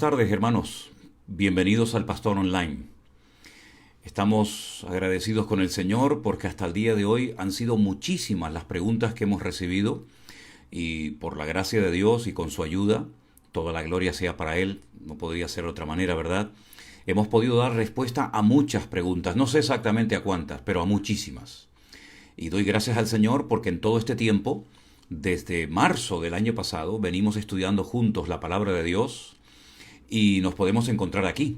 tardes, hermanos. Bienvenidos al Pastor Online. Estamos agradecidos con el Señor porque hasta el día de hoy han sido muchísimas las preguntas que hemos recibido y por la gracia de Dios y con su ayuda, toda la gloria sea para Él, no podría ser de otra manera, ¿verdad? Hemos podido dar respuesta a muchas preguntas, no sé exactamente a cuántas, pero a muchísimas. Y doy gracias al Señor porque en todo este tiempo, desde marzo del año pasado, venimos estudiando juntos la palabra de Dios y nos podemos encontrar aquí,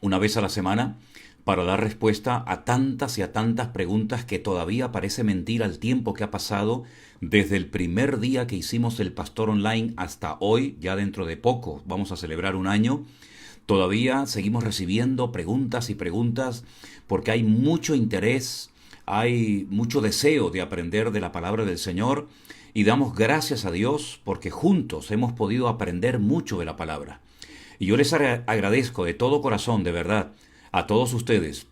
una vez a la semana, para dar respuesta a tantas y a tantas preguntas que todavía parece mentira el tiempo que ha pasado desde el primer día que hicimos el Pastor Online hasta hoy, ya dentro de poco vamos a celebrar un año. Todavía seguimos recibiendo preguntas y preguntas porque hay mucho interés, hay mucho deseo de aprender de la palabra del Señor y damos gracias a Dios porque juntos hemos podido aprender mucho de la palabra. Y yo les agradezco de todo corazón, de verdad, a todos ustedes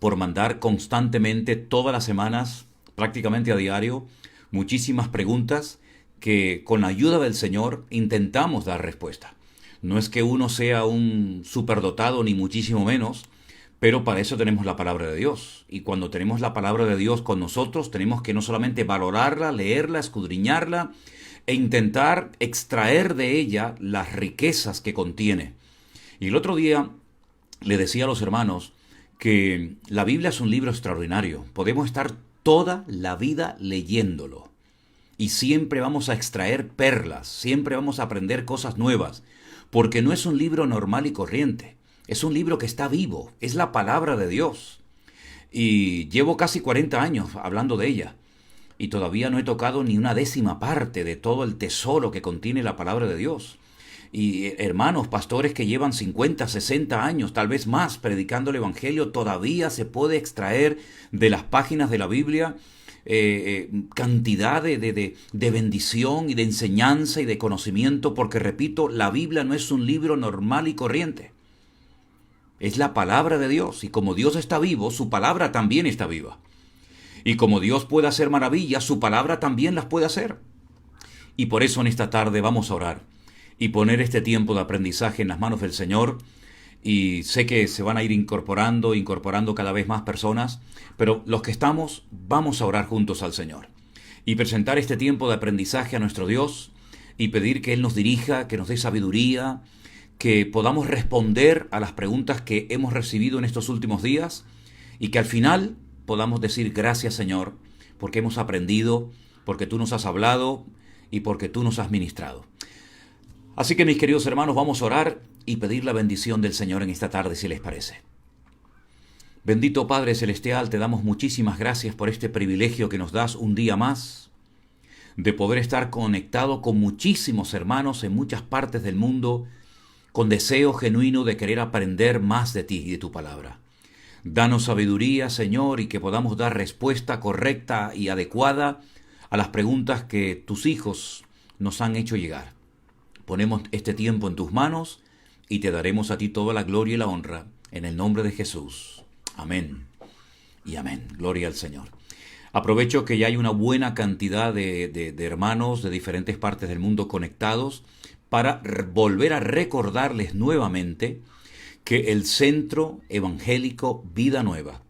por mandar constantemente, todas las semanas, prácticamente a diario, muchísimas preguntas que con la ayuda del Señor intentamos dar respuesta. No es que uno sea un superdotado ni muchísimo menos, pero para eso tenemos la palabra de Dios. Y cuando tenemos la palabra de Dios con nosotros, tenemos que no solamente valorarla, leerla, escudriñarla e intentar extraer de ella las riquezas que contiene. Y el otro día le decía a los hermanos que la Biblia es un libro extraordinario. Podemos estar toda la vida leyéndolo. Y siempre vamos a extraer perlas, siempre vamos a aprender cosas nuevas, porque no es un libro normal y corriente. Es un libro que está vivo, es la palabra de Dios. Y llevo casi 40 años hablando de ella. Y todavía no he tocado ni una décima parte de todo el tesoro que contiene la palabra de Dios. Y hermanos, pastores que llevan 50, 60 años, tal vez más, predicando el Evangelio, todavía se puede extraer de las páginas de la Biblia cantidad de bendición y de enseñanza y de conocimiento, porque repito, la Biblia no es un libro normal y corriente. Es la palabra de Dios, y como Dios está vivo, su palabra también está viva. Y como Dios puede hacer maravillas, su palabra también las puede hacer. Y por eso en esta tarde vamos a orar y poner este tiempo de aprendizaje en las manos del Señor. Y sé que se van a ir incorporando cada vez más personas, pero los que estamos, vamos a orar juntos al Señor y presentar este tiempo de aprendizaje a nuestro Dios y pedir que Él nos dirija, que nos dé sabiduría, que podamos responder a las preguntas que hemos recibido en estos últimos días y que al final podamos decir gracias, Señor, porque hemos aprendido, porque tú nos has hablado y porque tú nos has ministrado. Así que, mis queridos hermanos, vamos a orar y pedir la bendición del Señor en esta tarde, si les parece. Bendito Padre Celestial, te damos muchísimas gracias por este privilegio que nos das un día más, de poder estar conectado con muchísimos hermanos en muchas partes del mundo, con deseo genuino de querer aprender más de ti y de tu palabra. Danos sabiduría, Señor, y que podamos dar respuesta correcta y adecuada a las preguntas que tus hijos nos han hecho llegar. Ponemos este tiempo en tus manos y te daremos a ti toda la gloria y la honra en el nombre de Jesús. Amén y amén. Gloria al Señor. Aprovecho que ya hay una buena cantidad de hermanos de diferentes partes del mundo conectados para volver a recordarles nuevamente que el Centro Evangélico Vida Nueva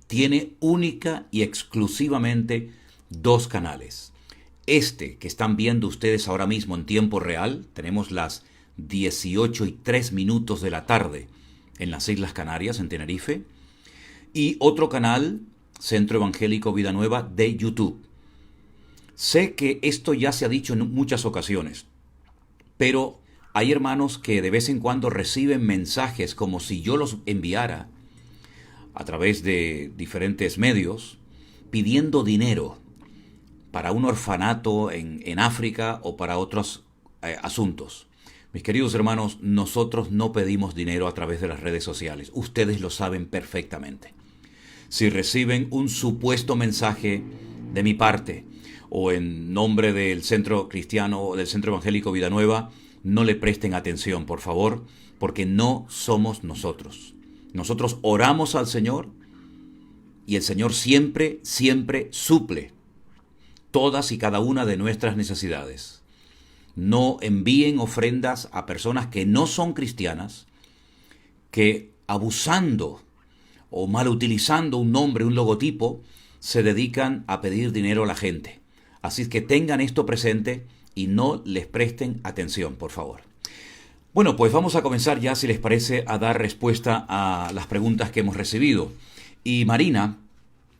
tiene única y exclusivamente 2 canales. Este que están viendo ustedes ahora mismo en tiempo real, tenemos las 18:03 de la tarde en las Islas Canarias, en Tenerife, y otro canal, Centro Evangélico Vida Nueva, de YouTube. Sé que esto ya se ha dicho en muchas ocasiones, pero hay hermanos que de vez en cuando reciben mensajes como si yo los enviara a través de diferentes medios pidiendo dinero para un orfanato en África o para otros asuntos. Mis queridos hermanos, nosotros no pedimos dinero a través de las redes sociales. Ustedes lo saben perfectamente. Si reciben un supuesto mensaje de mi parte o en nombre del Centro Cristiano o del Centro Evangélico Vida Nueva, no le presten atención, por favor, porque no somos nosotros. Nosotros oramos al Señor y el Señor siempre, siempre suple todas y cada una de nuestras necesidades. no envíen ofrendas a personas que no son cristianas, que abusando o mal utilizando un nombre, un logotipo, se dedican a pedir dinero a la gente. Así que tengan esto presente y no les presten atención, por favor. Bueno, pues vamos a comenzar ya, si les parece, a dar respuesta a las preguntas que hemos recibido. Y Marina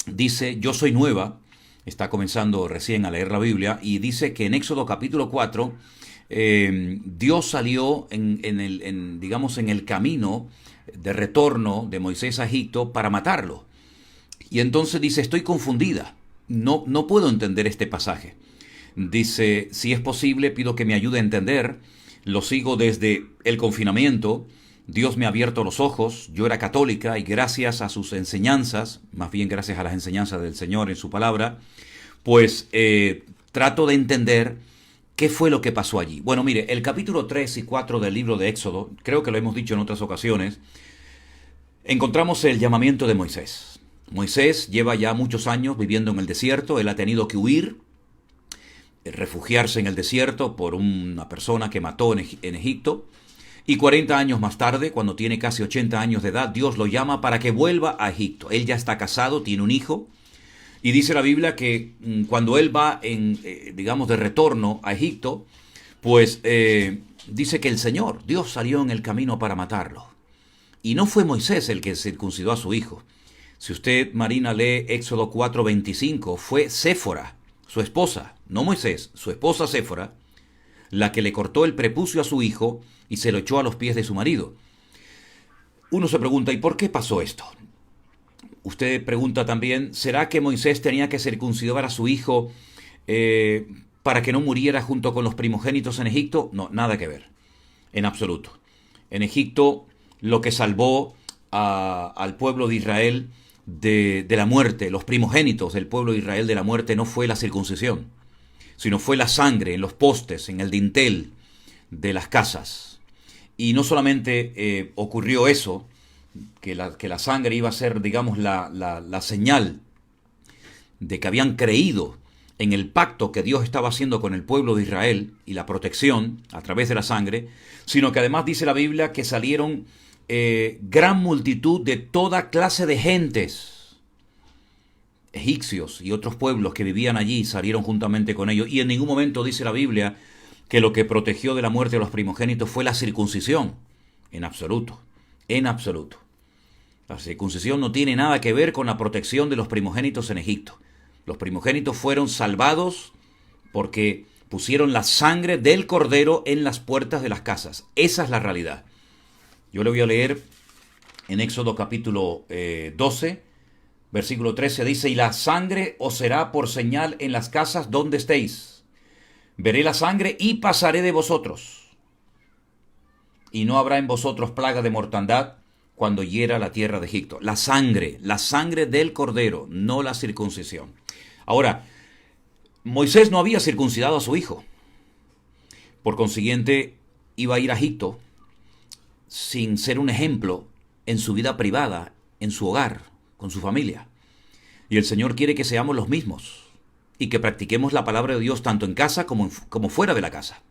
dice, yo soy nueva, está comenzando recién a leer la Biblia, y dice que en Éxodo capítulo 4, Dios salió digamos, en el camino de retorno de Moisés a Egipto para matarlo. Y entonces dice, estoy confundida, no puedo entender este pasaje. Dice, si es posible, pido que me ayude a entender. Lo sigo desde el confinamiento. Dios me ha abierto los ojos. Yo era católica y gracias a sus enseñanzas, más bien gracias a las enseñanzas del Señor en su palabra, pues trato de entender qué fue lo que pasó allí. Bueno, mire, el capítulo 3 y 4 del libro de Éxodo, creo que lo hemos dicho en otras ocasiones, encontramos el llamamiento de Moisés. Moisés lleva ya muchos años viviendo en el desierto. Él ha tenido que huir, refugiarse en el desierto por una persona que mató en Egipto. Y 40 años más tarde, cuando tiene casi 80 años de edad, Dios lo llama para que vuelva a Egipto. Él ya está casado, tiene un hijo. Y dice la Biblia que cuando él va digamos, de retorno a Egipto, pues dice que el Señor, Dios salió en el camino para matarlo. Y no fue Moisés el que circuncidó a su hijo. Si usted, Marina, lee Éxodo 4:25, fue Séfora, su esposa, no Moisés, su esposa Séfora, la que le cortó el prepucio a su hijo y se lo echó a los pies de su marido. Uno se pregunta, ¿y por qué pasó esto? Usted pregunta también, ¿será que Moisés tenía que circuncidar a su hijo para que no muriera junto con los primogénitos en Egipto? No, nada que ver, en absoluto. En Egipto, lo que salvó al pueblo de Israel de la muerte, los primogénitos del pueblo de Israel de la muerte, no fue la circuncisión, sino fue la sangre en los postes, en el dintel de las casas. Y no solamente ocurrió eso, que la sangre iba a ser, digamos, la señal de que habían creído en el pacto que Dios estaba haciendo con el pueblo de Israel y la protección a través de la sangre, sino que además dice la Biblia que salieron gran multitud de toda clase de gentes. Egipcios y otros pueblos que vivían allí salieron juntamente con ellos, y en ningún momento dice la Biblia que lo que protegió de la muerte de los primogénitos fue la circuncisión. En absoluto, en absoluto. La circuncisión no tiene nada que ver con la protección de los primogénitos en Egipto. Los primogénitos fueron salvados porque pusieron la sangre del cordero en las puertas de las casas. Esa es la realidad. Yo le voy a leer en Éxodo capítulo 12, versículo 13, dice, y la sangre os será por señal en las casas donde estéis. Veré la sangre y pasaré de vosotros. Y no habrá en vosotros plaga de mortandad cuando hiera la tierra de Egipto. La sangre del cordero, no la circuncisión. Ahora, Moisés no había circuncidado a su hijo. Por consiguiente, iba a ir a Egipto sin ser un ejemplo en su vida privada, en su hogar, con su familia. Y el Señor quiere que seamos los mismos y que practiquemos la palabra de Dios tanto en casa como fuera de la casa.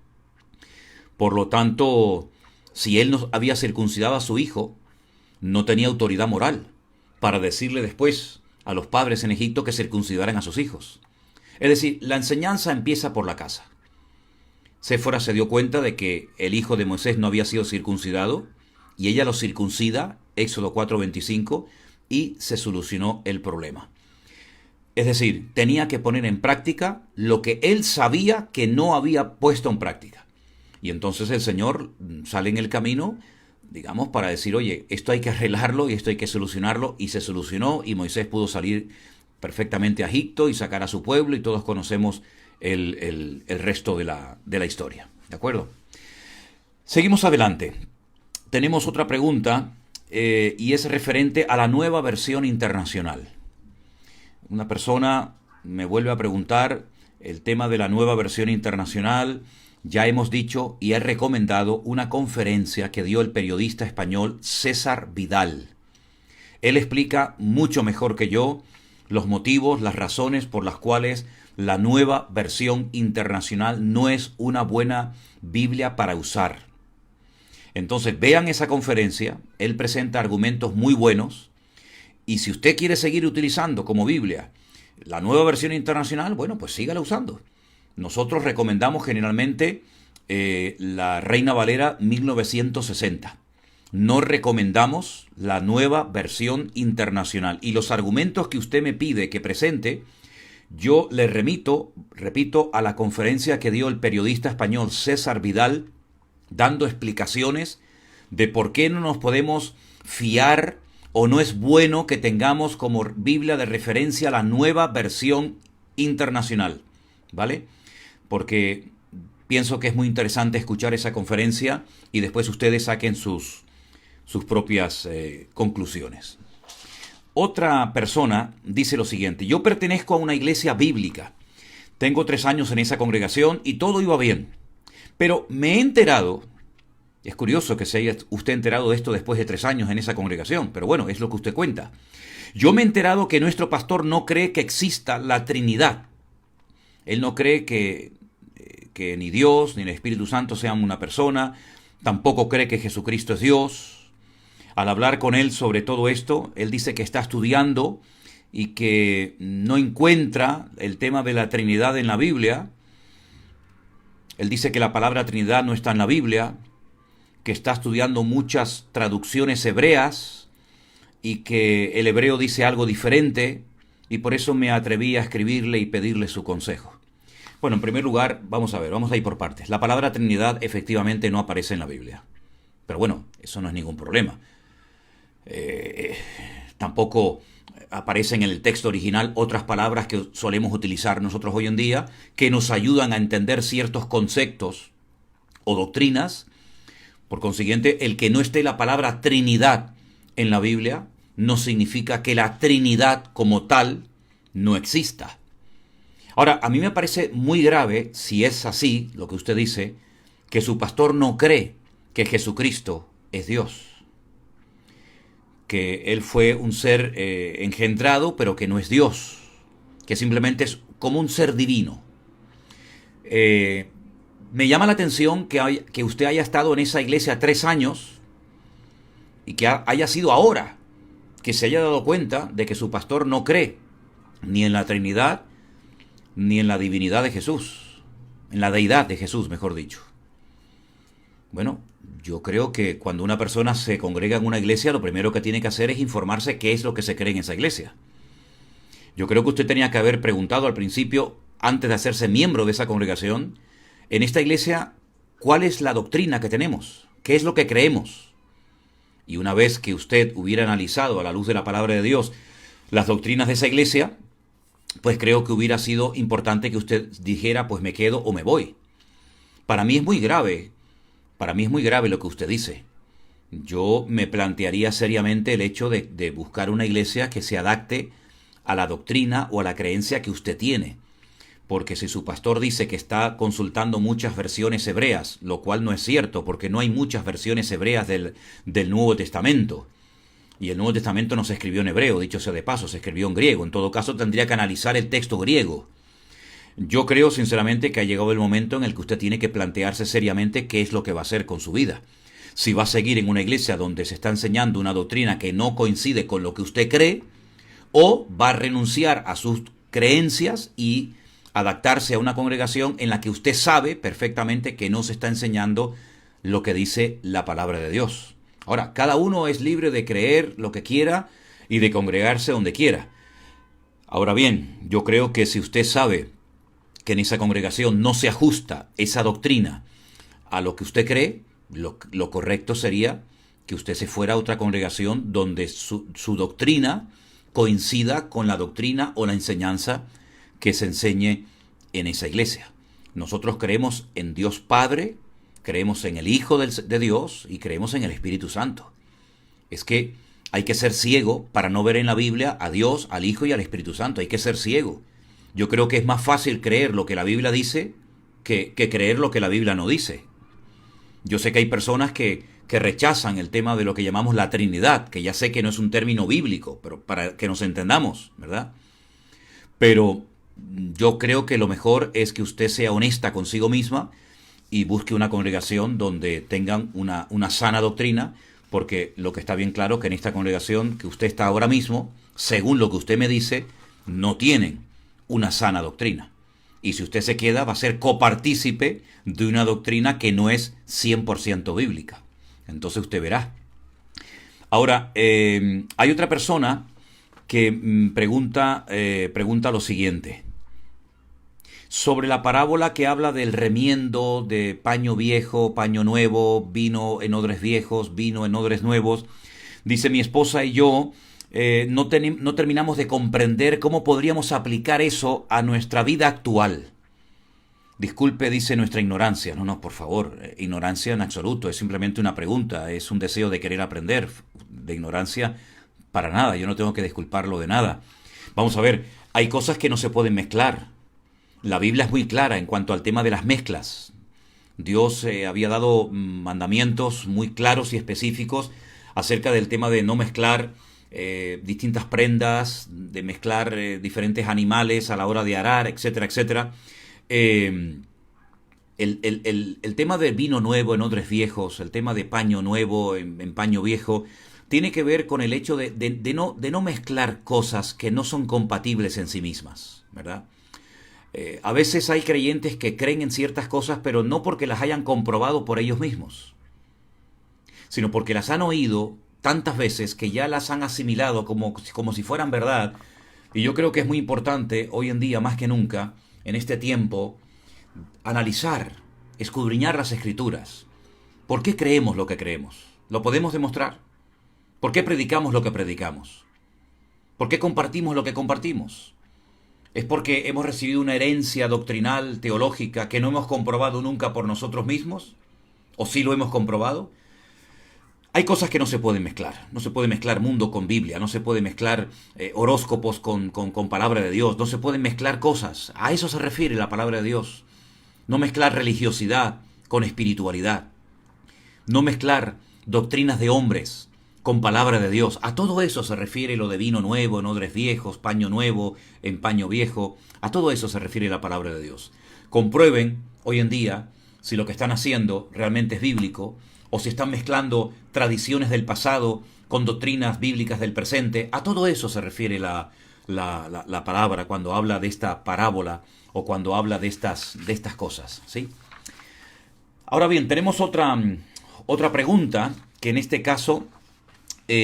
Por lo tanto, si él no había circuncidado a su hijo, no tenía autoridad moral para decirle después a los padres en Egipto que circuncidaran a sus hijos. Es decir, la enseñanza empieza por la casa. Séfora se dio cuenta de que el hijo de Moisés no había sido circuncidado y ella lo circuncida, Éxodo 4:25, y se solucionó el problema. Es decir, tenía que poner en práctica lo que él sabía que no había puesto en práctica. Y entonces el Señor sale en el camino, digamos, para decir, oye, esto hay que arreglarlo y esto hay que solucionarlo, y se solucionó y Moisés pudo salir perfectamente a Egipto y sacar a su pueblo, y todos conocemos el resto de la historia. ¿De acuerdo? Seguimos adelante. Tenemos otra pregunta y es referente a la nueva versión internacional. Una persona me vuelve a preguntar el tema de la nueva versión internacional. Ya hemos dicho y he recomendado una conferencia que dio el periodista español César Vidal. Él explica mucho mejor que yo los motivos, las razones por las cuales la Nueva Versión Internacional no es una buena Biblia para usar. Entonces vean esa conferencia, él presenta argumentos muy buenos, y si usted quiere seguir utilizando como Biblia la Nueva Versión Internacional, bueno, pues sígala usando. Nosotros recomendamos generalmente la Reina Valera 1960. No recomendamos la Nueva Versión Internacional. Y los argumentos que usted me pide que presente, yo le remito, repito, a la conferencia que dio el periodista español César Vidal, dando explicaciones de por qué no nos podemos fiar o no es bueno que tengamos como Biblia de referencia la Nueva Versión Internacional, ¿vale? Porque pienso que es muy interesante escuchar esa conferencia y después ustedes saquen sus propias conclusiones. Otra persona dice lo siguiente: yo pertenezco a una iglesia bíblica, tengo 3 años en esa congregación y todo iba bien, pero me he enterado, es curioso que se haya usted enterado de esto después de 3 años en esa congregación, pero bueno, es lo que usted cuenta. Yo me he enterado que nuestro pastor no cree que exista la Trinidad. Él no cree que ni Dios ni el Espíritu Santo sean una persona, tampoco cree que Jesucristo es Dios. Al hablar con él sobre todo esto, él dice que está estudiando y que no encuentra el tema de la Trinidad en la Biblia. Él dice que la palabra Trinidad no está en la Biblia, que está estudiando muchas traducciones hebreas y que el hebreo dice algo diferente, y por eso me atreví a escribirle y pedirle su consejo. Bueno, en primer lugar, vamos a ir por partes. La palabra Trinidad efectivamente no aparece en la Biblia. Pero bueno, eso no es ningún problema. Tampoco aparecen en el texto original otras palabras que solemos utilizar nosotros hoy en día que nos ayudan a entender ciertos conceptos o doctrinas. Por consiguiente, el que no esté la palabra Trinidad en la Biblia no significa que la Trinidad como tal no exista. Ahora, a mí me parece muy grave, si es así, lo que usted dice, que su pastor no cree que Jesucristo es Dios, que Él fue un ser engendrado, pero que no es Dios, que simplemente es como un ser divino. Me llama la atención que usted haya estado en esa iglesia 3 años y que haya sido ahora que se haya dado cuenta de que su pastor no cree ni en la Trinidad ni en la divinidad de Jesús, en la deidad de Jesús, mejor dicho. Bueno, yo creo que cuando una persona se congrega en una iglesia, lo primero que tiene que hacer es informarse qué es lo que se cree en esa iglesia. Yo creo que usted tenía que haber preguntado al principio, antes de hacerse miembro de esa congregación, en esta iglesia, ¿cuál es la doctrina que tenemos? ¿Qué es lo que creemos? Y una vez que usted hubiera analizado a la luz de la palabra de Dios las doctrinas de esa iglesia, pues creo que hubiera sido importante que usted dijera, pues me quedo o me voy. Para mí es muy grave lo que usted dice. Yo me plantearía seriamente el hecho de buscar una iglesia que se adapte a la doctrina o a la creencia que usted tiene. Porque si su pastor dice que está consultando muchas versiones hebreas, lo cual no es cierto, porque no hay muchas versiones hebreas del Nuevo Testamento. Y el Nuevo Testamento no se escribió en hebreo, dicho sea de paso, se escribió en griego. En todo caso, tendría que analizar el texto griego. Yo creo sinceramente que ha llegado el momento en el que usted tiene que plantearse seriamente qué es lo que va a hacer con su vida. Si va a seguir en una iglesia donde se está enseñando una doctrina que no coincide con lo que usted cree, o va a renunciar a sus creencias y adaptarse a una congregación en la que usted sabe perfectamente que no se está enseñando lo que dice la palabra de Dios. Ahora, cada uno es libre de creer lo que quiera y de congregarse donde quiera. Ahora bien, yo creo que si usted sabe que en esa congregación no se ajusta esa doctrina a lo que usted cree, lo correcto sería que usted se fuera a otra congregación donde su doctrina coincida con la doctrina o la enseñanza que se enseñe en esa iglesia. Nosotros creemos en Dios Padre, creemos en el Hijo de Dios y creemos en el Espíritu Santo. Es que hay que ser ciego para no ver en la Biblia a Dios, al Hijo y al Espíritu Santo. Hay que ser ciego. Yo creo que es más fácil creer lo que la Biblia dice que creer lo que la Biblia no dice. Yo sé que hay personas que rechazan el tema de lo que llamamos la Trinidad, que ya sé que no es un término bíblico, pero para que nos entendamos, ¿verdad? Pero yo creo que lo mejor es que usted sea honesta consigo misma y busque una congregación donde tengan una sana doctrina, porque lo que está bien claro que en esta congregación que usted está ahora mismo, según lo que usted me dice, no tienen una sana doctrina. Y si usted se queda, va a ser copartícipe de una doctrina que no es 100% bíblica. Entonces usted verá. Ahora, hay otra persona que pregunta lo siguiente. Sobre la parábola que habla del remiendo de paño viejo, paño nuevo, vino en odres viejos, vino en odres nuevos, dice mi esposa y yo, no terminamos de comprender cómo podríamos aplicar eso a nuestra vida actual. Disculpe, dice, nuestra ignorancia. No, por favor, ignorancia en absoluto, es simplemente una pregunta, es un deseo de querer aprender. De ignorancia, para nada, yo no tengo que disculparlo de nada. Vamos a ver, hay cosas que no se pueden mezclar. La Biblia es muy clara en cuanto al tema de las mezclas. Dios había dado mandamientos muy claros y específicos acerca del tema de no mezclar distintas prendas, de mezclar diferentes animales a la hora de arar, etcétera, etcétera. El tema de vino nuevo en odres viejos, el tema de paño nuevo en paño viejo, tiene que ver con el hecho de no mezclar cosas que no son compatibles en sí mismas, ¿verdad? A veces hay creyentes que creen en ciertas cosas, pero no porque las hayan comprobado por ellos mismos, sino porque las han oído tantas veces que ya las han asimilado como si fueran verdad. Y yo creo que es muy importante hoy en día, más que nunca, en este tiempo, analizar, escudriñar las Escrituras. ¿Por qué creemos lo que creemos? ¿Lo podemos demostrar? ¿Por qué predicamos lo que predicamos? ¿Por qué compartimos lo que compartimos? ¿Es porque hemos recibido una herencia doctrinal, teológica, que no hemos comprobado nunca por nosotros mismos? ¿O sí lo hemos comprobado? Hay cosas que no se pueden mezclar. No se puede mezclar mundo con Biblia, no se puede mezclar horóscopos con palabra de Dios, no se pueden mezclar cosas. A eso se refiere la palabra de Dios. No mezclar religiosidad con espiritualidad. No mezclar doctrinas de hombres con palabra de Dios. A todo eso se refiere lo de vino nuevo en odres viejos, paño nuevo en paño viejo. A todo eso se refiere la palabra de Dios. Comprueben hoy en día si lo que están haciendo realmente es bíblico o si están mezclando tradiciones del pasado con doctrinas bíblicas del presente. A todo eso se refiere la palabra cuando habla de esta parábola o cuando habla de estas cosas, ¿sí? Ahora bien, tenemos otra pregunta que en este caso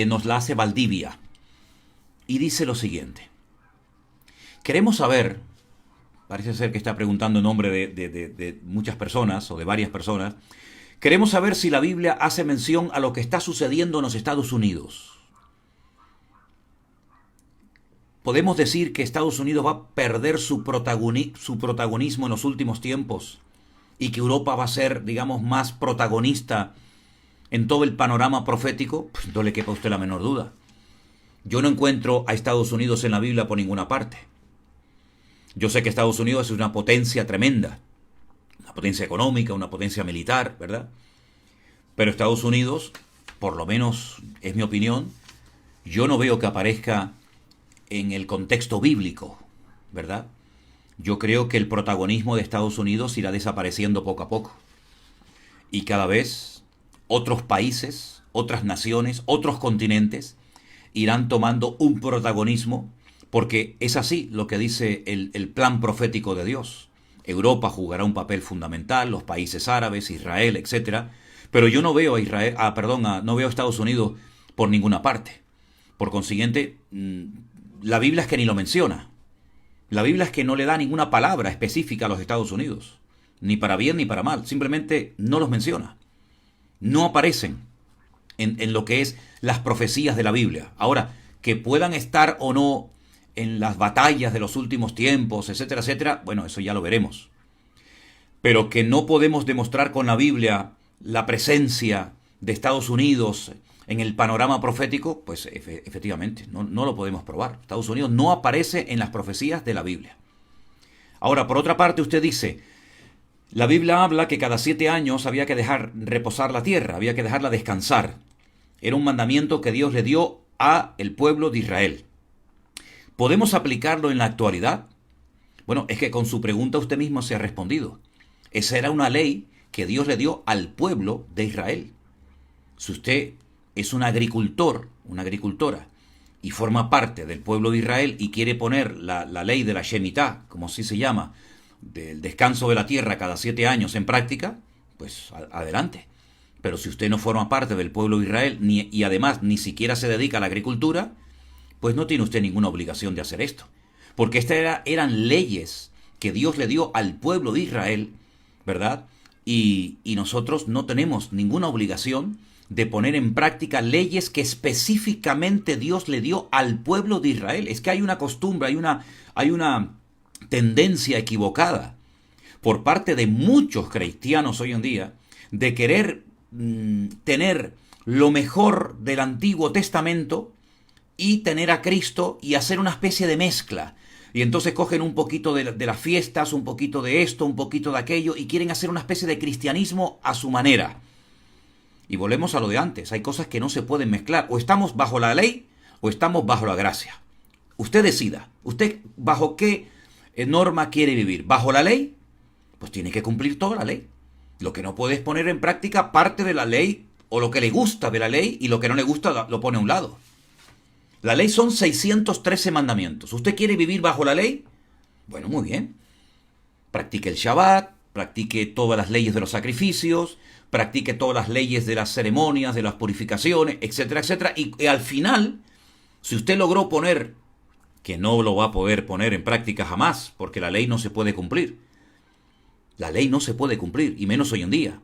nos la hace Valdivia y dice lo siguiente. Queremos saber, parece ser que está preguntando en nombre de muchas personas o de varias personas, queremos saber si la Biblia hace mención a lo que está sucediendo en los Estados Unidos. ¿Podemos decir que Estados Unidos va a perder su protagonismo en los últimos tiempos y que Europa va a ser, digamos, más protagonista en todo el panorama profético? Pues no le quepa a usted la menor duda. Yo no encuentro a Estados Unidos en la Biblia por ninguna parte. Yo sé que Estados Unidos es una potencia tremenda, una potencia económica, una potencia militar, ¿verdad? Pero Estados Unidos, por lo menos es mi opinión, yo no veo que aparezca en el contexto bíblico, ¿verdad? Yo creo que el protagonismo de Estados Unidos irá desapareciendo poco a poco. Y cada vez otros países, otras naciones, otros continentes irán tomando un protagonismo, porque es así lo que dice el plan profético de Dios. Europa jugará un papel fundamental, los países árabes, Israel, etcétera, pero yo no veo no veo a Estados Unidos por ninguna parte. Por consiguiente, la Biblia es que ni lo menciona. La Biblia es que no le da ninguna palabra específica a los Estados Unidos, ni para bien ni para mal, simplemente no los menciona. No aparecen en lo que es las profecías de la Biblia. Ahora, que puedan estar o no en las batallas de los últimos tiempos, etcétera, etcétera, bueno, eso ya lo veremos. Pero que no podemos demostrar con la Biblia la presencia de Estados Unidos en el panorama profético, pues efectivamente, no lo podemos probar. Estados Unidos no aparece en las profecías de la Biblia. Ahora, por otra parte, usted dice, la Biblia habla que cada 7 años había que dejar reposar la tierra, había que dejarla descansar. Era un mandamiento que Dios le dio a el pueblo de Israel. ¿Podemos aplicarlo en la actualidad? Bueno, es que con su pregunta usted mismo se ha respondido. Esa era una ley que Dios le dio al pueblo de Israel. Si usted es un agricultor, una agricultora, y forma parte del pueblo de Israel y quiere poner la ley de la Shemitah, como así se llama, del descanso de la tierra cada 7 años en práctica, pues adelante. Pero si usted no forma parte del pueblo de Israel y además ni siquiera se dedica a la agricultura, pues no tiene usted ninguna obligación de hacer esto. Porque estas eran leyes que Dios le dio al pueblo de Israel, ¿verdad? Y nosotros no tenemos ninguna obligación de poner en práctica leyes que específicamente Dios le dio al pueblo de Israel. Es que hay una costumbre, hay una tendencia equivocada por parte de muchos cristianos hoy en día de querer tener lo mejor del Antiguo Testamento y tener a Cristo y hacer una especie de mezcla. Y entonces cogen un poquito de las fiestas, un poquito de esto, un poquito de aquello, y quieren hacer una especie de cristianismo a su manera. Y volvemos a lo de antes, hay cosas que no se pueden mezclar. O estamos bajo la ley o estamos bajo la gracia. Usted decida, usted bajo qué norma quiere vivir. ¿Bajo la ley? Pues tiene que cumplir toda la ley. Lo que no puede es poner en práctica parte de la ley o lo que le gusta de la ley y lo que no le gusta lo pone a un lado. La ley son 613 mandamientos. ¿Usted quiere vivir bajo la ley? Bueno, muy bien. Practique el Shabbat, practique todas las leyes de los sacrificios, practique todas las leyes de las ceremonias, de las purificaciones, etcétera, etcétera. Y al final, si usted logró poner, que no lo va a poder poner en práctica jamás, porque la ley no se puede cumplir. La ley no se puede cumplir, y menos hoy en día,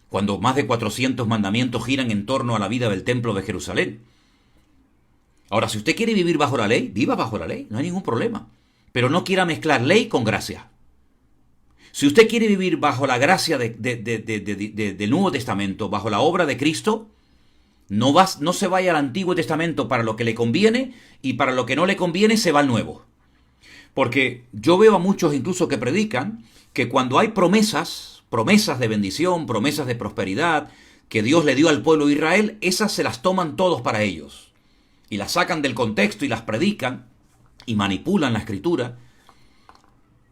cuando más de 400 mandamientos giran en torno a la vida del templo de Jerusalén. Ahora, si usted quiere vivir bajo la ley, viva bajo la ley, no hay ningún problema. Pero no quiera mezclar ley con gracia. Si usted quiere vivir bajo la gracia del Nuevo Testamento, bajo la obra de Cristo, no se vaya al Antiguo Testamento para lo que le conviene y para lo que no le conviene se va al Nuevo. Porque yo veo a muchos incluso que predican que cuando hay promesas de bendición, promesas de prosperidad que Dios le dio al pueblo de Israel, esas se las toman todos para ellos. Y las sacan del contexto y las predican y manipulan la escritura.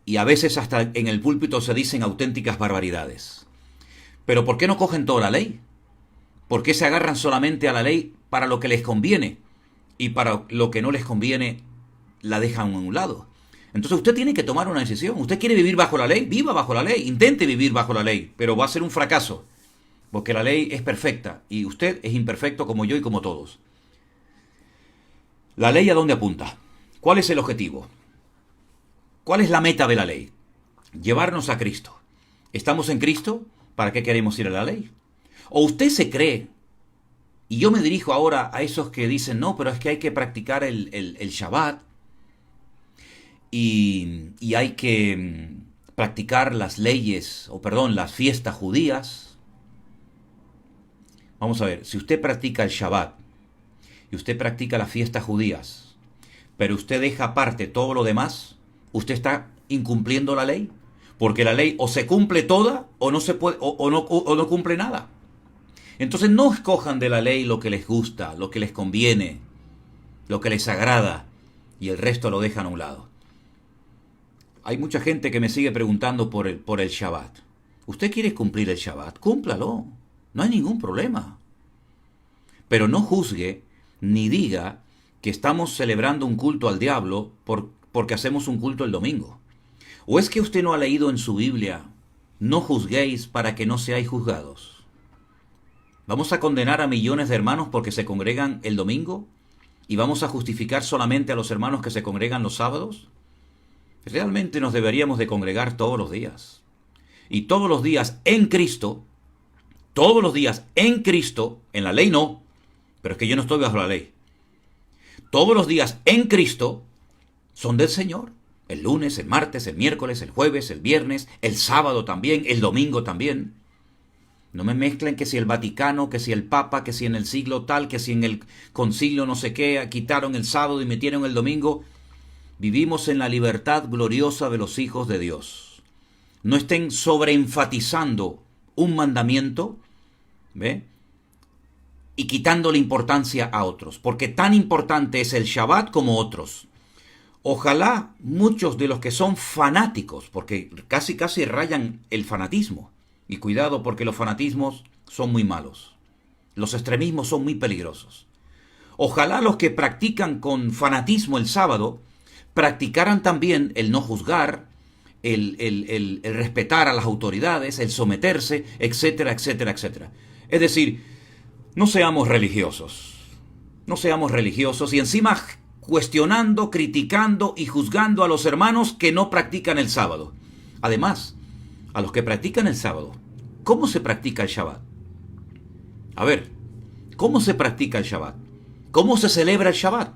Y a veces hasta en el púlpito se dicen auténticas barbaridades. Pero ¿por qué no cogen toda la ley? ¿Por qué se agarran solamente a la ley para lo que les conviene? Y para lo que no les conviene la dejan a un lado. Entonces usted tiene que tomar una decisión. ¿Usted quiere vivir bajo la ley? Viva bajo la ley. Intente vivir bajo la ley. Pero va a ser un fracaso. Porque la ley es perfecta. Y usted es imperfecto como yo y como todos. ¿La ley a dónde apunta? ¿Cuál es el objetivo? ¿Cuál es la meta de la ley? Llevarnos a Cristo. ¿Estamos en Cristo? ¿Para qué queremos ir a la ley? ¿O usted se cree? Y yo me dirijo ahora a esos que dicen, no, pero es que hay que practicar el Shabbat y hay que practicar las leyes, las fiestas judías. Vamos a ver, si usted practica el Shabbat y usted practica las fiestas judías, pero usted deja aparte todo lo demás, usted está incumpliendo la ley, porque la ley o se cumple toda o no se puede o no cumple nada. Entonces no escojan de la ley lo que les gusta, lo que les conviene, lo que les agrada, y el resto lo dejan a un lado. Hay mucha gente que me sigue preguntando por el Shabbat. ¿Usted quiere cumplir el Shabbat? Cúmplalo, no hay ningún problema. Pero no juzgue ni diga que estamos celebrando un culto al diablo porque hacemos un culto el domingo. ¿O es que usted no ha leído en su Biblia, no juzguéis para que no seáis juzgados? ¿Vamos a condenar a millones de hermanos porque se congregan el domingo? ¿Y vamos a justificar solamente a los hermanos que se congregan los sábados? Realmente nos deberíamos de congregar todos los días. Y todos los días en Cristo, en la ley no, pero es que yo no estoy bajo la ley. Todos los días en Cristo son del Señor. El lunes, el martes, el miércoles, el jueves, el viernes, el sábado también, el domingo también. No me mezclen que si el Vaticano, que si el Papa, que si en el siglo tal, que si en el concilio no sé qué, quitaron el sábado y metieron el domingo. Vivimos en la libertad gloriosa de los hijos de Dios. No estén sobreenfatizando un mandamiento, ¿ve? Y quitándole importancia a otros, porque tan importante es el Shabbat como otros. Ojalá muchos de los que son fanáticos, porque casi rayan el fanatismo, y cuidado porque los fanatismos son muy malos, los extremismos son muy peligrosos. Ojalá los que practican con fanatismo el sábado practicaran también el no juzgar, el respetar a las autoridades, el someterse, etcétera, etcétera, etcétera. Es decir, no seamos religiosos. No seamos religiosos y encima cuestionando, criticando y juzgando a los hermanos que no practican el sábado. Además, a los que practican el sábado, ¿cómo se practica el Shabbat? A ver, ¿cómo se practica el Shabbat? ¿Cómo se celebra el Shabbat?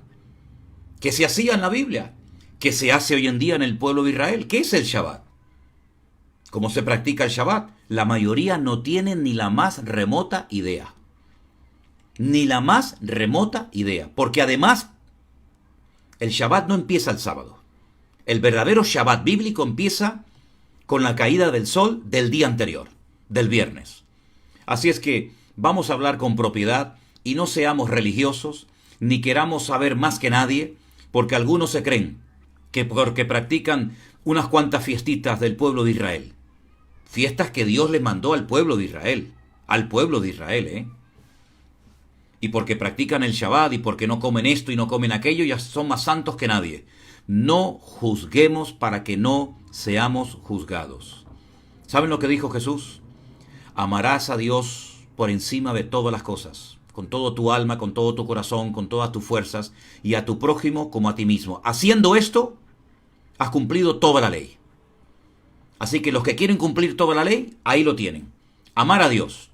¿Qué se hacía en la Biblia? ¿Qué se hace hoy en día en el pueblo de Israel? ¿Qué es el Shabbat? ¿Cómo se practica el Shabbat? La mayoría no tienen ni la más remota idea. Ni la más remota idea. Porque además, el Shabbat no empieza el sábado. El verdadero Shabbat bíblico empieza con la caída del sol del día anterior, del viernes. Así es que vamos a hablar con propiedad y no seamos religiosos, ni queramos saber más que nadie, porque algunos se creen que porque practican unas cuantas fiestitas del pueblo de Israel. Fiestas que Dios les mandó al pueblo de Israel. Al pueblo de Israel, Y porque practican el Shabbat y porque no comen esto y no comen aquello, ya son más santos que nadie. No juzguemos para que no seamos juzgados. ¿Saben lo que dijo Jesús? Amarás a Dios por encima de todas las cosas, con todo tu alma, con todo tu corazón, con todas tus fuerzas, y a tu prójimo como a ti mismo. Haciendo esto, has cumplido toda la ley. Así que los que quieren cumplir toda la ley, ahí lo tienen. Amar a Dios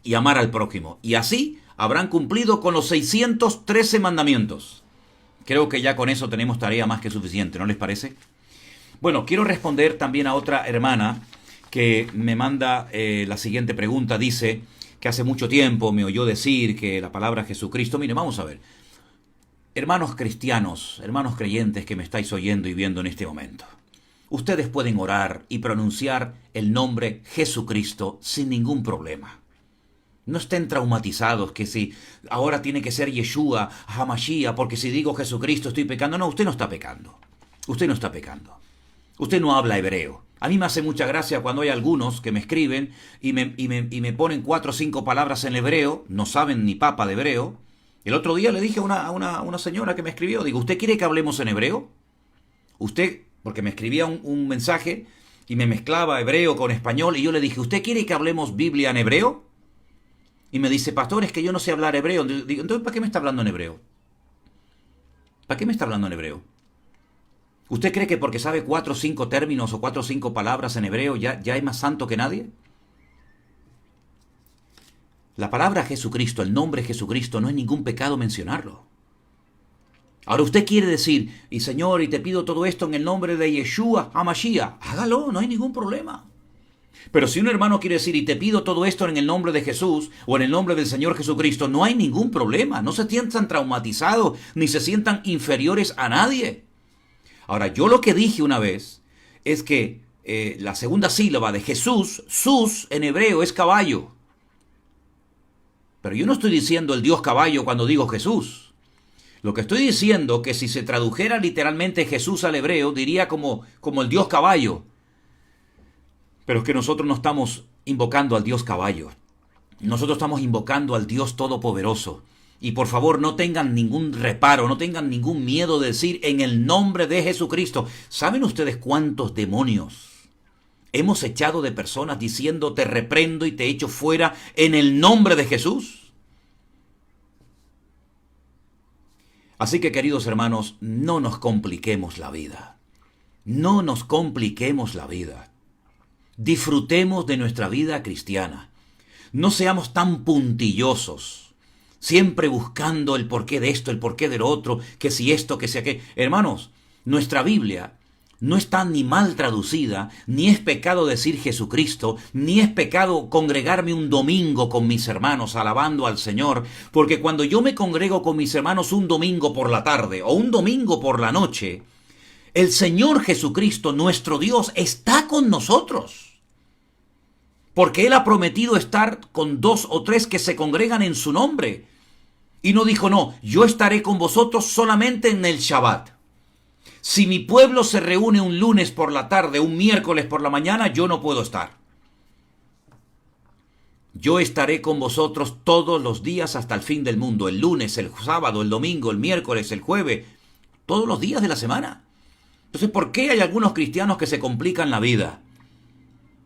y amar al prójimo. Y así habrán cumplido con los 613 mandamientos. Creo que ya con eso tenemos tarea más que suficiente, ¿no les parece? Bueno, quiero responder también a otra hermana que me manda la siguiente pregunta. Dice que hace mucho tiempo me oyó decir que la palabra Jesucristo... Mire, vamos a ver. Hermanos cristianos, hermanos creyentes que me estáis oyendo y viendo en este momento. Ustedes pueden orar y pronunciar el nombre Jesucristo sin ningún problema. No estén traumatizados que si ahora tiene que ser Yeshua, Hamashiach, porque si digo Jesucristo estoy pecando. No, usted no está pecando. Usted no está pecando. Usted no habla hebreo. A mí me hace mucha gracia cuando hay algunos que me escriben y me ponen 4 o 5 palabras en hebreo, no saben ni papa de hebreo. El otro día le dije a una señora que me escribió, digo, ¿usted quiere que hablemos en hebreo? Usted, porque me escribía un mensaje y me mezclaba hebreo con español, y yo le dije, ¿usted quiere que hablemos Biblia en hebreo? Y me dice, pastor, es que yo no sé hablar hebreo. Digo, entonces, ¿para qué me está hablando en hebreo? ¿Para qué me está hablando en hebreo? ¿Usted cree que porque sabe 4 o 5 términos o 4 o 5 palabras en hebreo ya es más santo que nadie? La palabra Jesucristo, el nombre Jesucristo, no es ningún pecado mencionarlo. Ahora usted quiere decir, y Señor, y te pido todo esto en el nombre de Yeshua HaMashiach, hágalo, no hay ningún problema. Pero si un hermano quiere decir, y te pido todo esto en el nombre de Jesús, o en el nombre del Señor Jesucristo, no hay ningún problema. No se sientan traumatizados, ni se sientan inferiores a nadie. Ahora, yo lo que dije una vez es que la segunda sílaba de Jesús, sus en hebreo, es caballo. Pero yo no estoy diciendo el Dios caballo cuando digo Jesús. Lo que estoy diciendo que si se tradujera literalmente Jesús al hebreo, diría como el Dios caballo. Pero es que nosotros no estamos invocando al Dios caballo. Nosotros estamos invocando al Dios todopoderoso. Y por favor, no tengan ningún reparo, no tengan ningún miedo de decir en el nombre de Jesucristo. ¿Saben ustedes cuántos demonios hemos echado de personas diciendo te reprendo y te echo fuera en el nombre de Jesús? Así que, queridos hermanos, no nos compliquemos la vida. No nos compliquemos la vida. Disfrutemos de nuestra vida cristiana. No seamos tan puntillosos, siempre buscando el porqué de esto, el porqué del otro, que si esto, que si aquello. Hermanos, nuestra Biblia no está ni mal traducida, ni es pecado decir Jesucristo, ni es pecado congregarme un domingo con mis hermanos alabando al Señor, porque cuando yo me congrego con mis hermanos un domingo por la tarde o un domingo por la noche, el Señor Jesucristo, nuestro Dios, está con nosotros. Porque Él ha prometido estar con 2 o 3 que se congregan en su nombre. Y no dijo, no, yo estaré con vosotros solamente en el Shabbat. Si mi pueblo se reúne un lunes por la tarde, un miércoles por la mañana, yo no puedo estar. Yo estaré con vosotros todos los días hasta el fin del mundo, el lunes, el sábado, el domingo, el miércoles, el jueves, todos los días de la semana. Entonces, ¿por qué hay algunos cristianos que se complican la vida?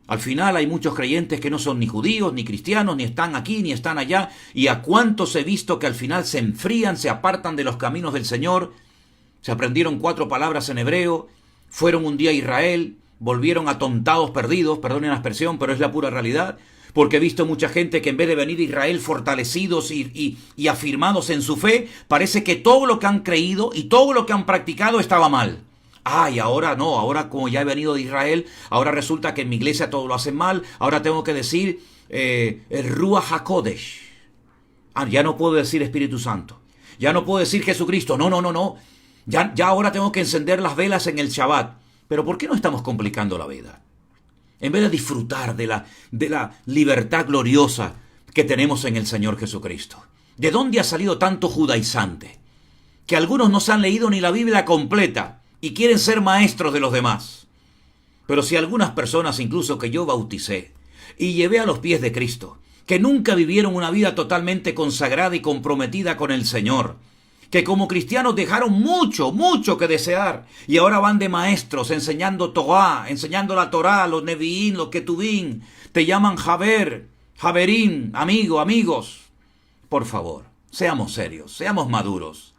Al final hay muchos creyentes que no son ni judíos, ni cristianos, ni están aquí, ni están allá. ¿Y a cuántos he visto que al final se enfrían, se apartan de los caminos del Señor? Se aprendieron 4 palabras en hebreo, fueron un día a Israel, volvieron atontados, perdidos, perdonen la expresión, pero es la pura realidad. Porque he visto mucha gente que en vez de venir a Israel fortalecidos y afirmados en su fe, parece que todo lo que han creído y todo lo que han practicado estaba mal. Y ahora no, ahora como ya he venido de Israel, ahora resulta que en mi iglesia todo lo hacen mal, ahora tengo que decir el Ruach HaKodesh. Ya no puedo decir Espíritu Santo, ya no puedo decir Jesucristo, no. Ya ahora tengo que encender las velas en el Shabbat. Pero ¿por qué no estamos complicando la vida? En vez de disfrutar de la libertad gloriosa que tenemos en el Señor Jesucristo. ¿De dónde ha salido tanto judaizante? Que algunos no se han leído ni la Biblia completa y quieren ser maestros de los demás. Pero si algunas personas, incluso que yo bauticé y llevé a los pies de Cristo, que nunca vivieron una vida totalmente consagrada y comprometida con el Señor, que como cristianos dejaron mucho que desear, y ahora van de maestros enseñando Torah, enseñando la Torah, los Nevi'im, los Ketubim, te llaman Javerín, amigos. Por favor, seamos serios, seamos maduros.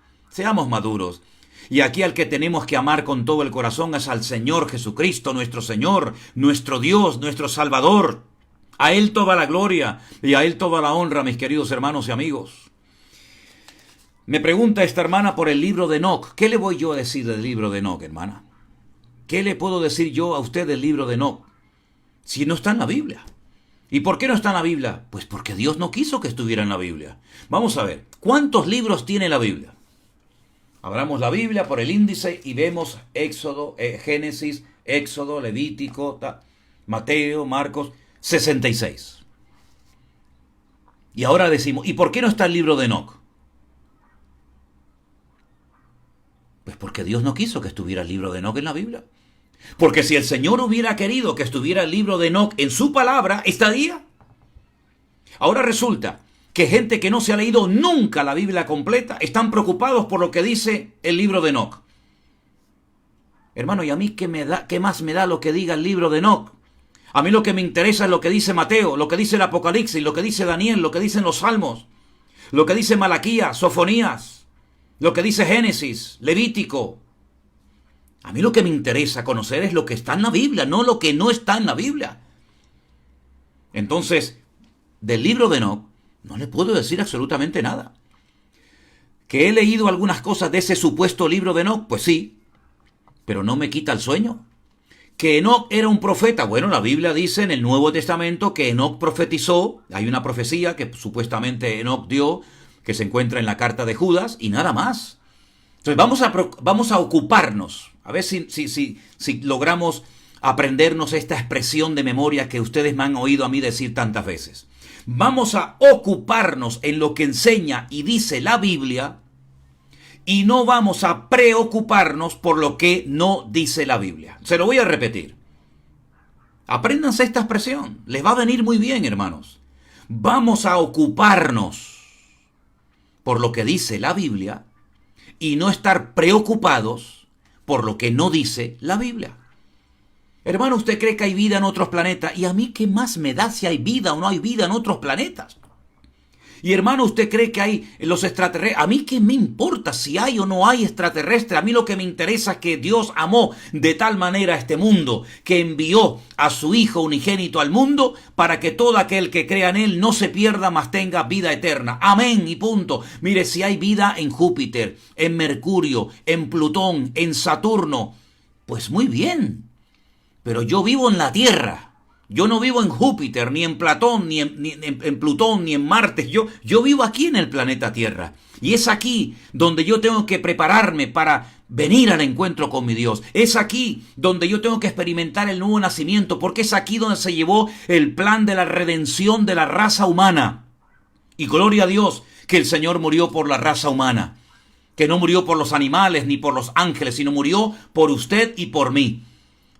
Y aquí al que tenemos que amar con todo el corazón es al Señor Jesucristo, nuestro Señor, nuestro Dios, nuestro Salvador. A Él toda la gloria y a Él toda la honra, mis queridos hermanos y amigos. Me pregunta esta hermana por el libro de Enoc. ¿Qué le voy yo a decir del libro de Enoc, hermana? ¿Qué le puedo decir yo a usted del libro de Enoc? Si no está en la Biblia. ¿Y por qué no está en la Biblia? Pues porque Dios no quiso que estuviera en la Biblia. Vamos a ver, ¿cuántos libros tiene la Biblia? Abramos la Biblia por el índice y vemos Génesis, Éxodo, Levítico, Mateo, Marcos, 66. Y ahora decimos, ¿y por qué no está el libro de Enoc? Pues porque Dios no quiso que estuviera el libro de Enoc en la Biblia. Porque si el Señor hubiera querido que estuviera el libro de Enoc en su palabra, estaría. Ahora resulta que gente que no se ha leído nunca la Biblia completa están preocupados por lo que dice el libro de Enoc. Hermano, ¿y a mí qué más me da lo que diga el libro de Enoc? A mí lo que me interesa es lo que dice Mateo, lo que dice el Apocalipsis, lo que dice Daniel, lo que dicen los Salmos, lo que dice Malaquías, Sofonías, lo que dice Génesis, Levítico. A mí lo que me interesa conocer es lo que está en la Biblia, no lo que no está en la Biblia. Entonces, del libro de Enoc no le puedo decir absolutamente nada. ¿Que he leído algunas cosas de ese supuesto libro de Enoc? Pues sí, pero no me quita el sueño. ¿Que Enoc era un profeta? Bueno, la Biblia dice en el Nuevo Testamento que Enoc profetizó. Hay una profecía que supuestamente Enoc dio, que se encuentra en la carta de Judas, y nada más. Entonces vamos a ocuparnos, a ver si logramos aprendernos esta expresión de memoria que ustedes me han oído a mí decir tantas veces. Vamos a ocuparnos en lo que enseña y dice la Biblia, y no vamos a preocuparnos por lo que no dice la Biblia. Se lo voy a repetir. Apréndanse esta expresión, les va a venir muy bien, hermanos. Vamos a ocuparnos por lo que dice la Biblia y no estar preocupados por lo que no dice la Biblia. Hermano, ¿usted cree que hay vida en otros planetas? ¿Y a mí qué más me da si hay vida o no hay vida en otros planetas? Y hermano, ¿usted cree que hay los extraterrestres? ¿A mí qué me importa si hay o no hay extraterrestres? A mí lo que me interesa es que Dios amó de tal manera a este mundo que envió a su Hijo unigénito al mundo para que todo aquel que crea en Él no se pierda, mas tenga vida eterna. Amén y punto. Mire, si hay vida en Júpiter, en Mercurio, en Plutón, en Saturno, pues muy bien. Pero yo vivo en la Tierra. Yo no vivo en Júpiter, ni en Platón, ni en Plutón, ni en Marte. Yo vivo aquí en el planeta Tierra. Y es aquí donde yo tengo que prepararme para venir al encuentro con mi Dios. Es aquí donde yo tengo que experimentar el nuevo nacimiento, porque es aquí donde se llevó el plan de la redención de la raza humana. Y gloria a Dios que el Señor murió por la raza humana. que no murió por los animales ni por los ángeles, sino murió por usted y por mí.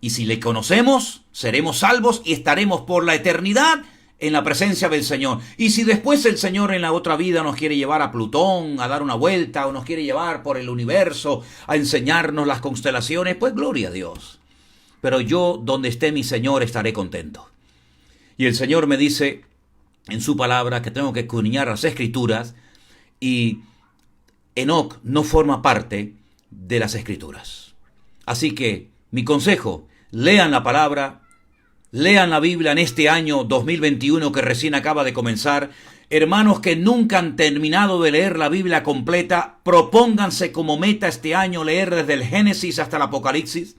Y si le conocemos, seremos salvos y estaremos por la eternidad en la presencia del Señor. Y si después el Señor en la otra vida nos quiere llevar a Plutón, a dar una vuelta, o nos quiere llevar por el universo, a enseñarnos las constelaciones, pues gloria a Dios. Pero yo, donde esté mi Señor, estaré contento. Y el Señor me dice en su palabra que tengo que escudriñar las Escrituras, y Enoc no forma parte de las Escrituras. Así que mi consejo, lean la palabra, lean la Biblia en este año 2021 que recién acaba de comenzar. Hermanos que nunca han terminado de leer la Biblia completa, propónganse como meta este año leer desde el Génesis hasta el Apocalipsis.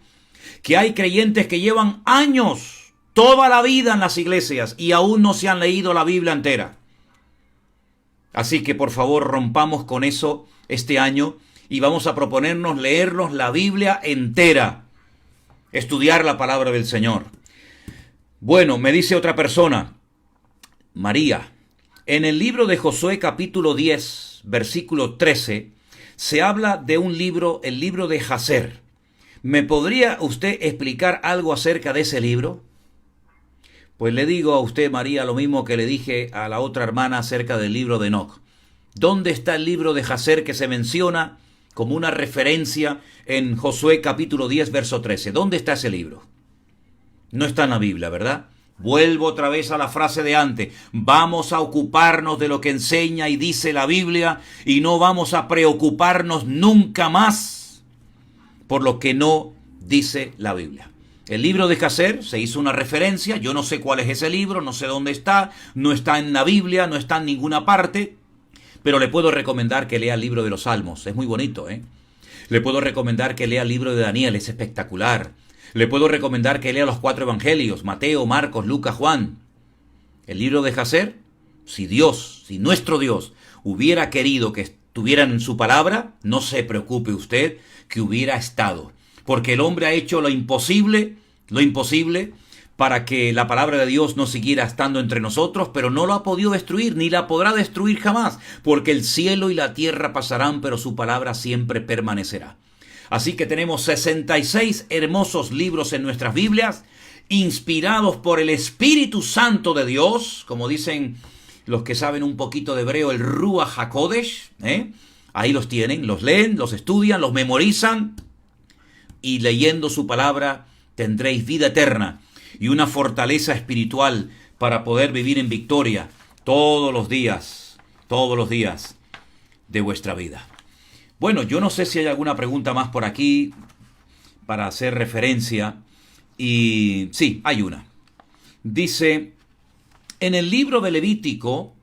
Que hay creyentes que llevan años, toda la vida en las iglesias y aún no se han leído la Biblia entera. Así que por favor rompamos con eso este año y vamos a proponernos leernos la Biblia entera, estudiar la palabra del Señor. Bueno, me dice otra persona, María, en el libro de Josué capítulo 10, versículo 13, se habla de un libro, el libro de Jazer. ¿Me podría usted explicar algo acerca de ese libro? Pues le digo a usted, María, lo mismo que le dije a la otra hermana acerca del libro de Enoc. ¿Dónde está el libro de Jazer que se menciona como una referencia en Josué capítulo 10, verso 13? ¿Dónde está ese libro? No está en la Biblia, ¿verdad? Vuelvo otra vez a la frase de antes. Vamos a ocuparnos de lo que enseña y dice la Biblia y no vamos a preocuparnos nunca más por lo que no dice la Biblia. El libro de Jazer se hizo una referencia, yo no sé cuál es ese libro, no sé dónde está, no está en la Biblia, no está en ninguna parte, pero le puedo recomendar que lea el libro de los Salmos, es muy bonito, ¿eh? Le puedo recomendar que lea el libro de Daniel, es espectacular. Le puedo recomendar que lea los 4 evangelios, Mateo, Marcos, Lucas, Juan. El libro de Jazer, si nuestro Dios hubiera querido que estuviera en su palabra, no se preocupe usted que hubiera estado. Porque el hombre ha hecho lo imposible para que la palabra de Dios no siguiera estando entre nosotros, pero no lo ha podido destruir, ni la podrá destruir jamás, porque el cielo y la tierra pasarán, pero su palabra siempre permanecerá. Así que tenemos 66 hermosos libros en nuestras Biblias, inspirados por el Espíritu Santo de Dios, como dicen los que saben un poquito de hebreo, el Ruach HaKodesh, ahí los tienen, los leen, los estudian, los memorizan, y leyendo su palabra tendréis vida eterna y una fortaleza espiritual para poder vivir en victoria todos los días de vuestra vida. Bueno, yo no sé si hay alguna pregunta más por aquí para hacer referencia. Y sí, hay una. Dice, en el libro de Levítico,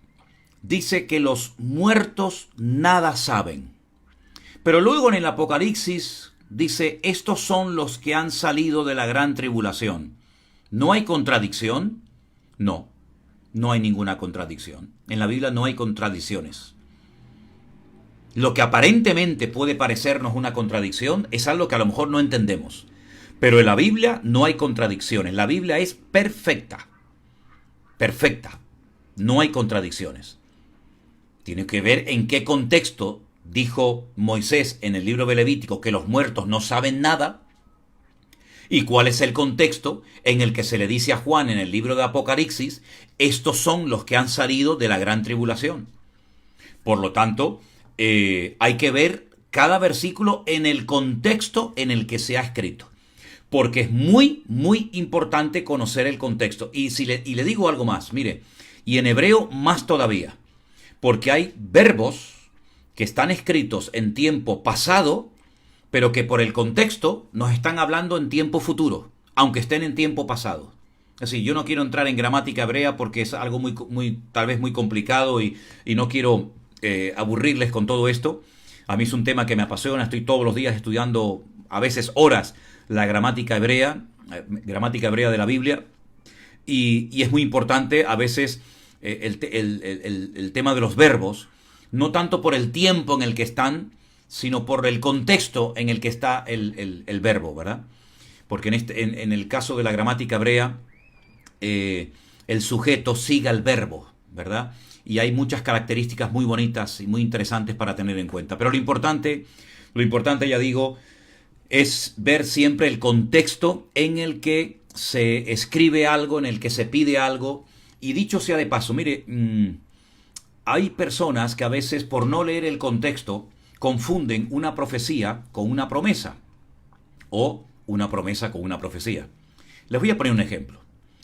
dice que los muertos nada saben. Pero luego en el Apocalipsis dice, estos son los que han salido de la gran tribulación. ¿No hay contradicción? No, no hay ninguna contradicción. En la Biblia no hay contradicciones. Lo que aparentemente puede parecernos una contradicción es algo que a lo mejor no entendemos. Pero en la Biblia no hay contradicciones. La Biblia es perfecta. Perfecta. No hay contradicciones. Tiene que ver en qué contexto dijo Moisés en el libro de Levítico que los muertos no saben nada. ¿Y cuál es el contexto en el que se le dice a Juan en el libro de Apocalipsis, estos son los que han salido de la gran tribulación? Por lo tanto, hay que ver cada versículo en el contexto en el que se ha escrito. Porque es muy, muy importante conocer el contexto. Y le digo algo más, mire, y en hebreo más todavía, porque hay verbos que están escritos en tiempo pasado, pero que por el contexto nos están hablando en tiempo futuro, aunque estén en tiempo pasado. Es decir, yo no quiero entrar en gramática hebrea porque es algo tal vez muy complicado y no quiero aburrirles con todo esto. A mí es un tema que me apasiona, estoy todos los días estudiando, a veces horas, la gramática hebrea de la Biblia, y es muy importante a veces el tema de los verbos, no tanto por el tiempo en el que están, sino por el contexto en el que está el verbo, ¿verdad? Porque en el caso de la gramática hebrea, el sujeto sigue al verbo, ¿verdad? y hay muchas características muy bonitas y muy interesantes para tener en cuenta. Pero lo importante, ya digo, es ver siempre el contexto en el que se escribe algo, en el que se pide algo. Y dicho sea de paso, mire, hay personas que a veces por no leer el contexto confunden una profecía con una promesa o una promesa con una profecía. Les voy a poner un ejemplo.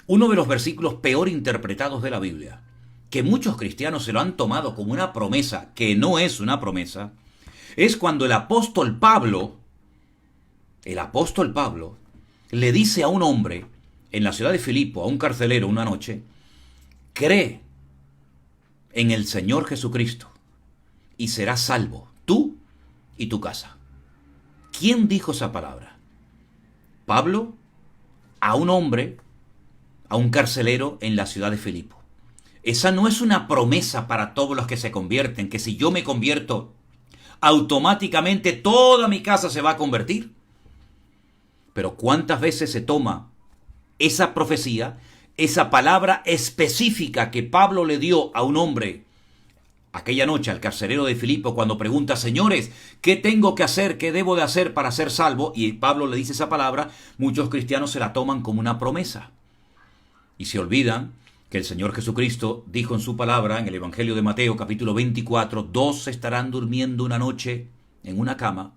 Uno de los versículos peor interpretados de la Biblia, que muchos cristianos se lo han tomado como una promesa que no es una promesa, es cuando el apóstol Pablo le dice a un hombre en la ciudad de Filipo, a un carcelero una noche, cree en el Señor Jesucristo y serás salvo, tú y tu casa. ¿Quién dijo esa palabra? Pablo a un hombre, a un carcelero en la ciudad de Filipo. Esa no es una promesa para todos los que se convierten, que si yo me convierto, automáticamente toda mi casa se va a convertir. Pero ¿cuántas veces se toma esa profecía, esa palabra específica que Pablo le dio a un hombre aquella noche al carcelero de Filipo cuando pregunta, señores, ¿qué tengo que hacer? ¿Qué debo de hacer para ser salvo? Y Pablo le dice esa palabra, muchos cristianos se la toman como una promesa. Y se olvidan que el Señor Jesucristo dijo en su palabra, en el Evangelio de Mateo, capítulo 24, dos estarán durmiendo una noche en una cama,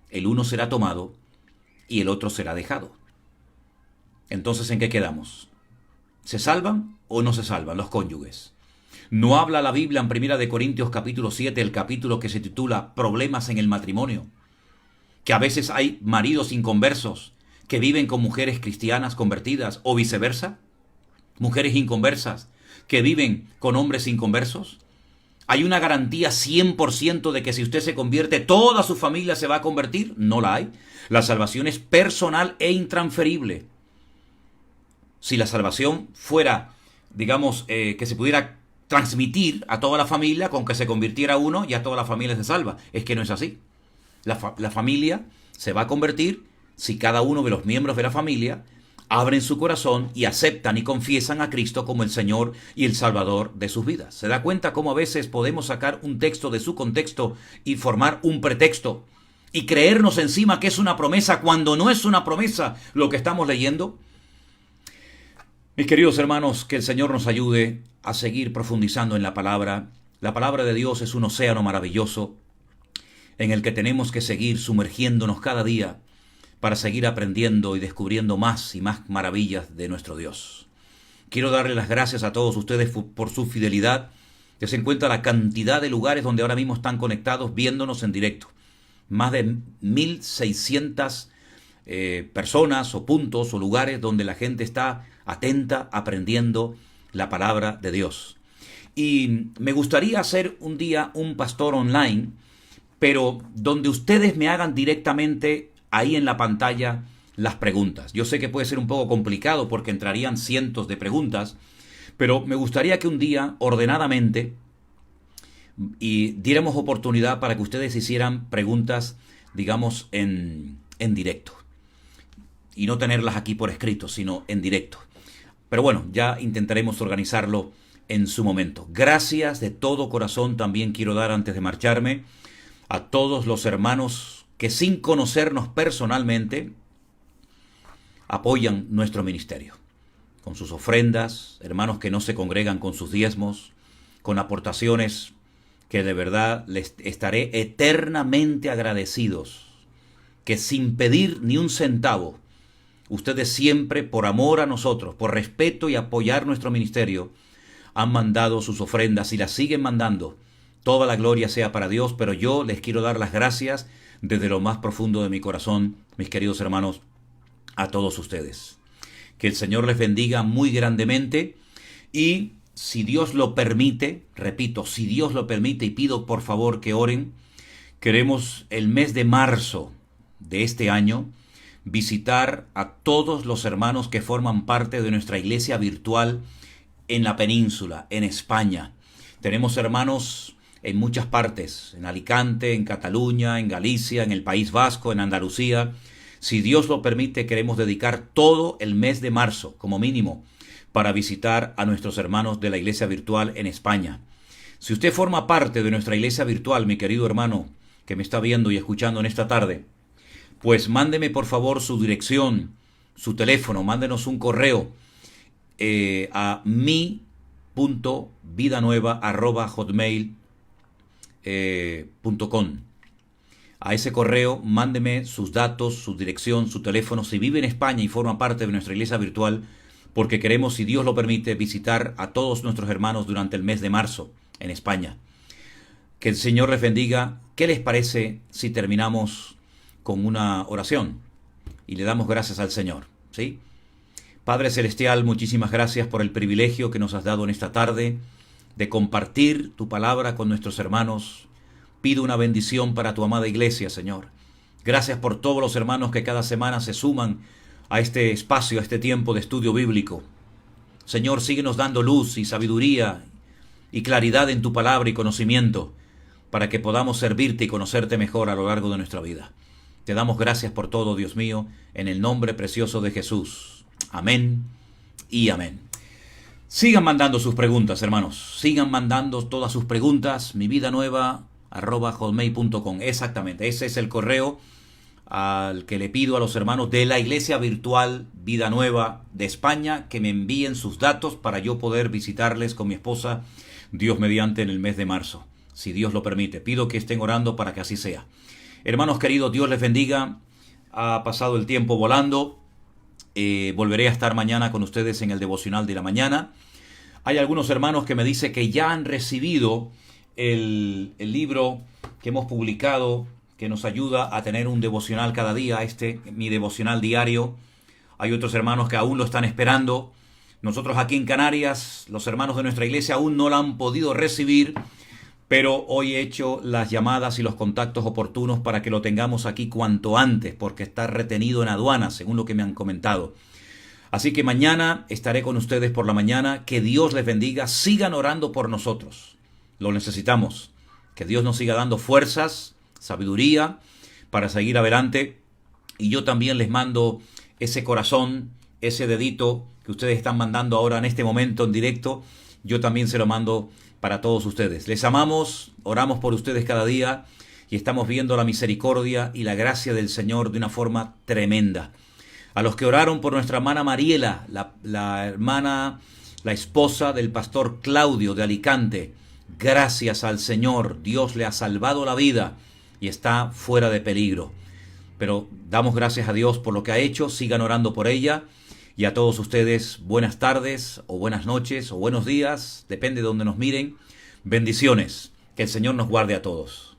el uno será tomado y el otro será dejado. Entonces, ¿en qué quedamos? ¿Se salvan o no se salvan los cónyuges? ¿No habla la Biblia en 1 Corintios capítulo 7, el capítulo que se titula Problemas en el matrimonio? Que a veces hay maridos inconversos que viven con mujeres cristianas convertidas o viceversa. Mujeres inconversas que viven con hombres inconversos. ¿Hay una garantía 100% de que si usted se convierte, toda su familia se va a convertir? No la hay. La salvación es personal e intransferible. Si la salvación fuera, digamos, que se pudiera transmitir a toda la familia, con que se convirtiera uno, ya toda la familia se salva. Es que no es así. La familia se va a convertir si cada uno de los miembros de la familia abren su corazón y aceptan y confiesan a Cristo como el Señor y el Salvador de sus vidas. ¿Se da cuenta cómo a veces podemos sacar un texto de su contexto y formar un pretexto y creernos encima que es una promesa cuando no es una promesa lo que estamos leyendo? Mis queridos hermanos, que el Señor nos ayude a seguir profundizando en la palabra. La palabra de Dios es un océano maravilloso en el que tenemos que seguir sumergiéndonos cada día para seguir aprendiendo y descubriendo más y más maravillas de nuestro Dios. Quiero darle las gracias a todos ustedes por su fidelidad, que se encuentra la cantidad de lugares donde ahora mismo están conectados viéndonos en directo. Más de 1,600 personas o puntos o lugares donde la gente está atenta, aprendiendo la palabra de Dios. Y me gustaría hacer un día un pastor online, pero donde ustedes me hagan directamente ahí en la pantalla las preguntas. Yo sé que puede ser un poco complicado porque entrarían cientos de preguntas, pero me gustaría que un día, ordenadamente, y diéramos oportunidad para que ustedes hicieran preguntas, digamos, en directo. Y no tenerlas aquí por escrito, sino en directo. Pero bueno, ya intentaremos organizarlo en su momento. Gracias de todo corazón también quiero dar antes de marcharme a todos los hermanos que sin conocernos personalmente apoyan nuestro ministerio. Con sus ofrendas, hermanos que no se congregan con sus diezmos, con aportaciones que de verdad les estaré eternamente agradecidos, que sin pedir ni un centavo, ustedes siempre, por amor a nosotros, por respeto y apoyar nuestro ministerio, han mandado sus ofrendas y las siguen mandando. Toda la gloria sea para Dios, pero yo les quiero dar las gracias desde lo más profundo de mi corazón, mis queridos hermanos, a todos ustedes. Que el Señor les bendiga muy grandemente y si Dios lo permite, repito, si Dios lo permite y pido por favor que oren, queremos el mes de marzo de este año visitar a todos los hermanos que forman parte de nuestra iglesia virtual en la península, en España. Tenemos hermanos en muchas partes, en Alicante, en Cataluña, en Galicia, en el País Vasco, en Andalucía. Si Dios lo permite, queremos dedicar todo el mes de marzo, como mínimo, para visitar a nuestros hermanos de la iglesia virtual en España. Si usted forma parte de nuestra iglesia virtual, mi querido hermano que me está viendo y escuchando en esta tarde, pues mándeme por favor su dirección, su teléfono, mándenos un correo a mi.vidanueva@hotmail.com. A ese correo mándeme sus datos, su dirección, su teléfono, si vive en España y forma parte de nuestra iglesia virtual, porque queremos, si Dios lo permite, visitar a todos nuestros hermanos durante el mes de marzo en España. Que el Señor les bendiga. ¿Qué les parece si terminamos con una oración y le damos gracias al Señor? ¿Sí? Padre Celestial, muchísimas gracias por el privilegio que nos has dado en esta tarde de compartir tu palabra con nuestros hermanos. Pido una bendición para tu amada iglesia, Señor. Gracias por todos los hermanos que cada semana se suman a este espacio, a este tiempo de estudio bíblico. Señor, síguenos dando luz y sabiduría y claridad en tu palabra y conocimiento para que podamos servirte y conocerte mejor a lo largo de nuestra vida. Te damos gracias por todo, Dios mío, en el nombre precioso de Jesús. Amén y amén. Sigan mandando sus preguntas, hermanos. Sigan mandando todas sus preguntas. mividanueva@hotmail.com. Exactamente, ese es el correo al que le pido a los hermanos de la Iglesia Virtual Vida Nueva de España que me envíen sus datos para yo poder visitarles con mi esposa, Dios mediante, en el mes de marzo, si Dios lo permite. Pido que estén orando para que así sea. Hermanos queridos, Dios les bendiga. Ha pasado el tiempo volando. Volveré a estar mañana con ustedes en el devocional de la mañana. Hay algunos hermanos que me dicen que ya han recibido el libro que hemos publicado, que nos ayuda a tener un devocional cada día, mi devocional diario. Hay otros hermanos que aún lo están esperando. Nosotros aquí en Canarias, los hermanos de nuestra iglesia aún no lo han podido recibir, pero hoy he hecho las llamadas y los contactos oportunos para que lo tengamos aquí cuanto antes, porque está retenido en aduanas, según lo que me han comentado. Así que mañana estaré con ustedes por la mañana. Que Dios les bendiga. Sigan orando por nosotros. Lo necesitamos. Que Dios nos siga dando fuerzas, sabiduría para seguir adelante. Y yo también les mando ese corazón, ese dedito que ustedes están mandando ahora en este momento en directo. Yo también se lo mando para todos ustedes. Les amamos, oramos por ustedes cada día y estamos viendo la misericordia y la gracia del Señor de una forma tremenda. A los que oraron por nuestra hermana Mariela, la esposa del pastor Claudio de Alicante, gracias al Señor, Dios le ha salvado la vida y está fuera de peligro. Pero damos gracias a Dios por lo que ha hecho. Sigan orando por ella. Y a todos ustedes, buenas tardes, o buenas noches, o buenos días, depende de donde nos miren. Bendiciones. Que el Señor nos guarde a todos.